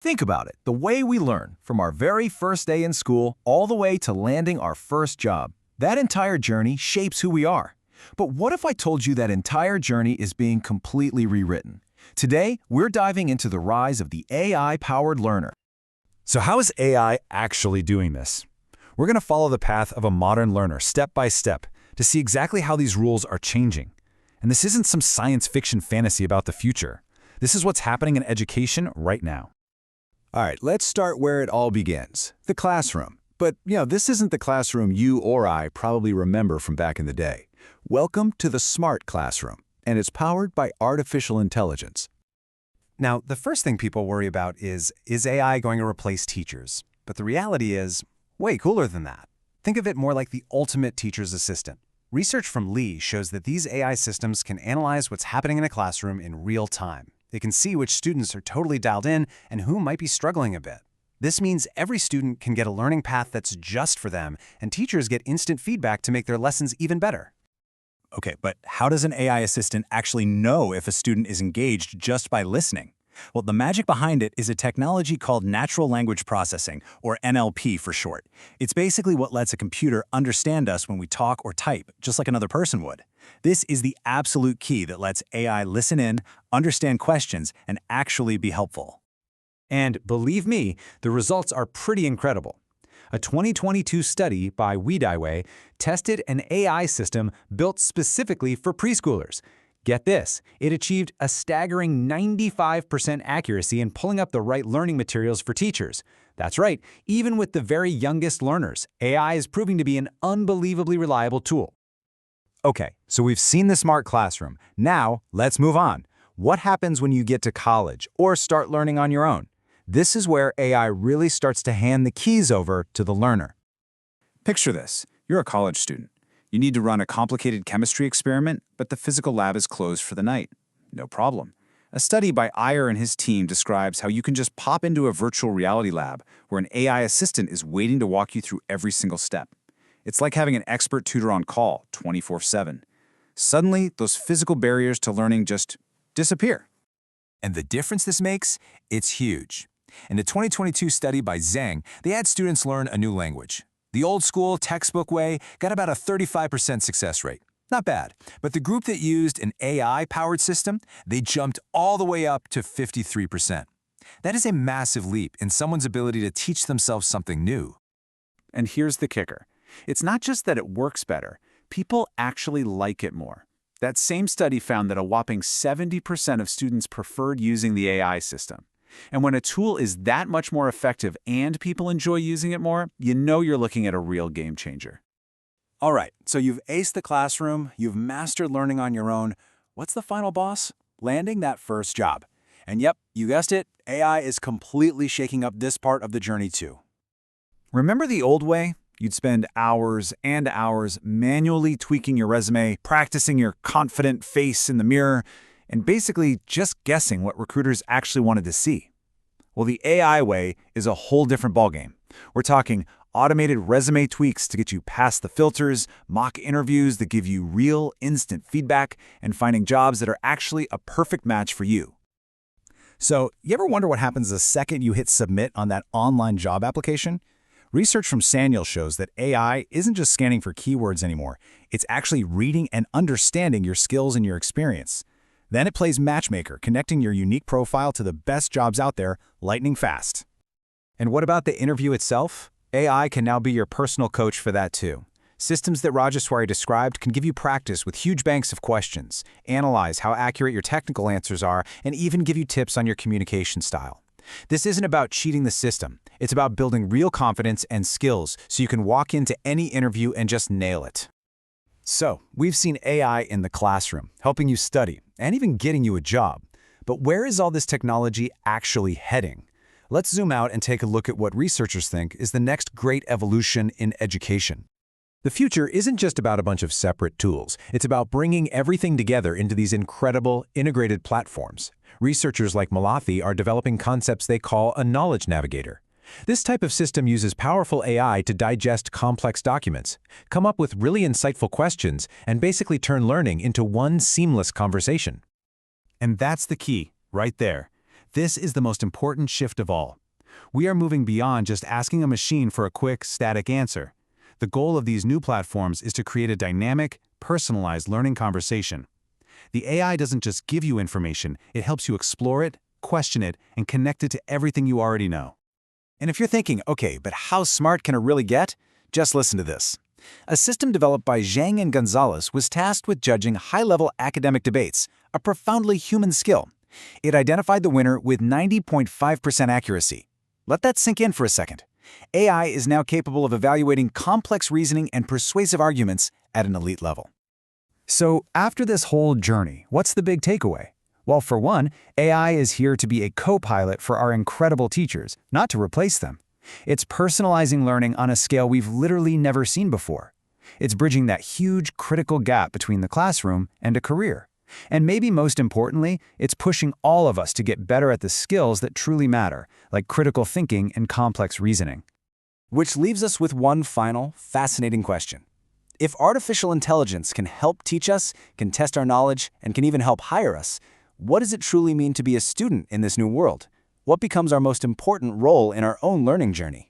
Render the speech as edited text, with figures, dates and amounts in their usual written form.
Think about it, the way we learn, from our very first day in school all the way to landing our first job. That entire journey shapes who we are. But what if I told you that entire journey is being completely rewritten? Today, we're diving into the rise of the AI-powered learner. So how is AI actually doing this? We're going to follow the path of a modern learner step by step to see exactly how these rules are changing. And this isn't some science fiction fantasy about the future. This is what's happening in education right now. All right, let's start where it all begins, the classroom. But, this isn't the classroom you or I probably remember from back in the day. Welcome to the smart classroom, and it's powered by artificial intelligence. Now, the first thing people worry about is AI going to replace teachers? But the reality is way cooler than that. Think of it more like the ultimate teacher's assistant. Research from Lee shows that these AI systems can analyze what's happening in a classroom in real time. They can see which students are totally dialed in and who might be struggling a bit. This means every student can get a learning path that's just for them, and teachers get instant feedback to make their lessons even better. Okay, but how does an AI assistant actually know if a student is engaged just by listening? Well, the magic behind it is a technology called natural language processing, or NLP for short. It's basically what lets a computer understand us when we talk or type, just like another person would. This is the absolute key that lets AI listen in, understand questions, and actually be helpful. And believe me, the results are pretty incredible. A 2022 study by Weiwei tested an AI system built specifically for preschoolers. Get this, it achieved a staggering 95% accuracy in pulling up the right learning materials for teachers. That's right, even with the very youngest learners, AI is proving to be an unbelievably reliable tool. Okay, so we've seen the smart classroom. Now, let's move on. What happens when you get to college or start learning on your own? This is where AI really starts to hand the keys over to the learner. Picture this. You're a college student. You need to run a complicated chemistry experiment, but the physical lab is closed for the night. No problem. A study by Iyer and his team describes how you can just pop into a virtual reality lab where an AI assistant is waiting to walk you through every single step. It's like having an expert tutor on call 24/7. Suddenly, those physical barriers to learning just disappear. And the difference this makes? It's huge. In a 2022 study by Zhang, they had students learn a new language. The old-school, textbook way got about a 35% success rate. Not bad. But the group that used an AI-powered system, they jumped all the way up to 53%. That is a massive leap in someone's ability to teach themselves something new. And here's the kicker. It's not just that it works better. People actually like it more. That same study found that a whopping 70% of students preferred using the AI system. And when a tool is that much more effective and people enjoy using it more, you know you're looking at a real game changer. All right, so you've aced the classroom, you've mastered learning on your own. What's the final boss? Landing that first job. And yep, you guessed it, AI is completely shaking up this part of the journey too. Remember the old way? You'd spend hours and hours manually tweaking your resume, practicing your confident face in the mirror, and basically just guessing what recruiters actually wanted to see. Well, the AI way is a whole different ballgame. We're talking automated resume tweaks to get you past the filters, mock interviews that give you real, instant feedback, and finding jobs that are actually a perfect match for you. So, you ever wonder what happens the second you hit submit on that online job application? Research from Sanyal shows that AI isn't just scanning for keywords anymore. It's actually reading and understanding your skills and your experience. Then it plays matchmaker, connecting your unique profile to the best jobs out there, lightning fast. And what about the interview itself? AI can now be your personal coach for that too. Systems that Rajeshwari described can give you practice with huge banks of questions, analyze how accurate your technical answers are, and even give you tips on your communication style. This isn't about cheating the system. It's about building real confidence and skills so you can walk into any interview and just nail it. So, we've seen AI in the classroom, helping you study, and even getting you a job. But where is all this technology actually heading? Let's zoom out and take a look at what researchers think is the next great evolution in education. The future isn't just about a bunch of separate tools. It's about bringing everything together into these incredible, integrated platforms. Researchers like Malathi are developing concepts they call a Knowledge Navigator. This type of system uses powerful AI to digest complex documents, come up with really insightful questions, and basically turn learning into one seamless conversation. And that's the key, right there. This is the most important shift of all. We are moving beyond just asking a machine for a quick, static answer. The goal of these new platforms is to create a dynamic, personalized learning conversation. The AI doesn't just give you information, it helps you explore it, question it, and connect it to everything you already know. And if you're thinking, okay, but how smart can it really get? Just listen to this. A system developed by Zhang and Gonzalez was tasked with judging high-level academic debates, a profoundly human skill. It identified the winner with 90.5% accuracy. Let that sink in for a second. AI is now capable of evaluating complex reasoning and persuasive arguments at an elite level. So, after this whole journey, what's the big takeaway? Well, for one, AI is here to be a co-pilot for our incredible teachers, not to replace them. It's personalizing learning on a scale we've literally never seen before. It's bridging that huge critical gap between the classroom and a career. And maybe most importantly, it's pushing all of us to get better at the skills that truly matter, like critical thinking and complex reasoning. Which leaves us with one final, fascinating question. If artificial intelligence can help teach us, can test our knowledge, and can even help hire us, what does it truly mean to be a student in this new world? What becomes our most important role in our own learning journey?